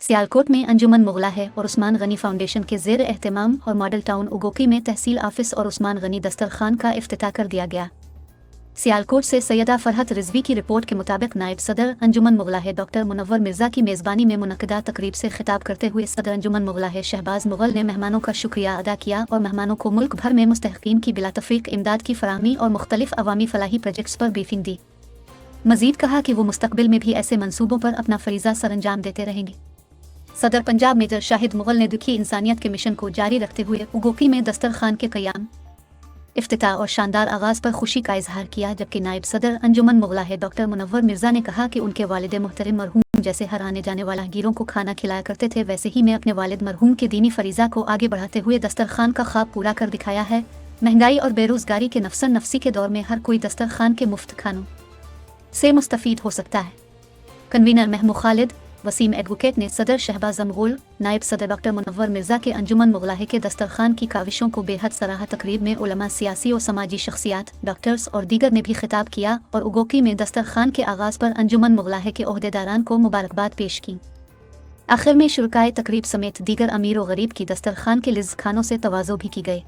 सियालकोट में अंजुमन मुगलाह और उस्मान गनी फाउंडेशन के ज़ेर एहतमाम और मॉडल टाउन उगोकी में तहसील ऑफिस और उस्मान गनी दस्तरखान का इफ्तिताह कर दिया गया। सियालकोट से सैयदा फरहत रिजवी की रिपोर्ट के मुताबिक नायब सदर अंजुमन मुगलाह डॉक्टर मुनव्वर मिर्ज़ा की मेज़बानी में मुनक़दा तकरीब से खिताब करते हुए सदर अंजुमन मुगलाह शहबाज मुगल ने मेहमानों का शुक्रिया अदा किया और मेहमानों को मुल्क भर में मुस्तहक़ीन की बिला तफ़रीक़ इमदाद की फराहमी और मुख्तलिफ अवामी फलाही प्रोजेक्ट्स पर ब्रीफिंग दी। मज़ीद कहा कि वो मुस्तक़बिल में भी ऐसे मंसूबों पर अपना फ़रीज़ा सरअंजाम देते रहेंगे। सदर पंजाब मेजर शाहिद मुगल ने दुखी इंसानियत के मिशन को जारी रखते हुए उगोकी में दस्तरखान के क़याम, इफ्तिताह और शानदार आगाज़ पर खुशी का इजहार किया, जबकि नायब सदर अंजुमन मुगलाह डॉक्टर मुनव्वर मिर्ज़ा ने कहा कि उनके वालिद मुहतरम मरहूम जैसे हर आने जाने वाला गिरों को खाना खिलाया करते थे, वैसे ही मैं अपने वालिद मरहूम के दीनी फ़रीज़ा को आगे बढ़ाते हुए दस्तरखान का ख्वाब पूरा कर दिखाया है। महंगाई और बेरोज़गारी के नफसन नफसी के दौर में हर कोई दस्तरखान के मुफ्त खानों से मुस्तफ़ीद हो सकता है। कन्वीनर महमूद खालिद वसीम एडवोकेट ने सदर शहबाज मुगल, नायब सदर डॉक्टर मुनव्वर मिर्ज़ा के अंजुमन मुगलाह के दस्तरखान की काविशों को बेहद सराहा। तकरीब में उलमा, सियासी और समाजी शख्सियात, डॉक्टर्स और दीगर ने भी खिताब किया और उगोकी में दस्तरखान के आगाज़ पर अंजुमन मुगलाह के ओहदेदारान को मुबारकबाद पेश की। आखिर में शुरकाए तकरीब समेत दीगर अमीर व गरीब की दस्तरखान के लिज़्ज़ खानों से तवाज़ो भी की गई।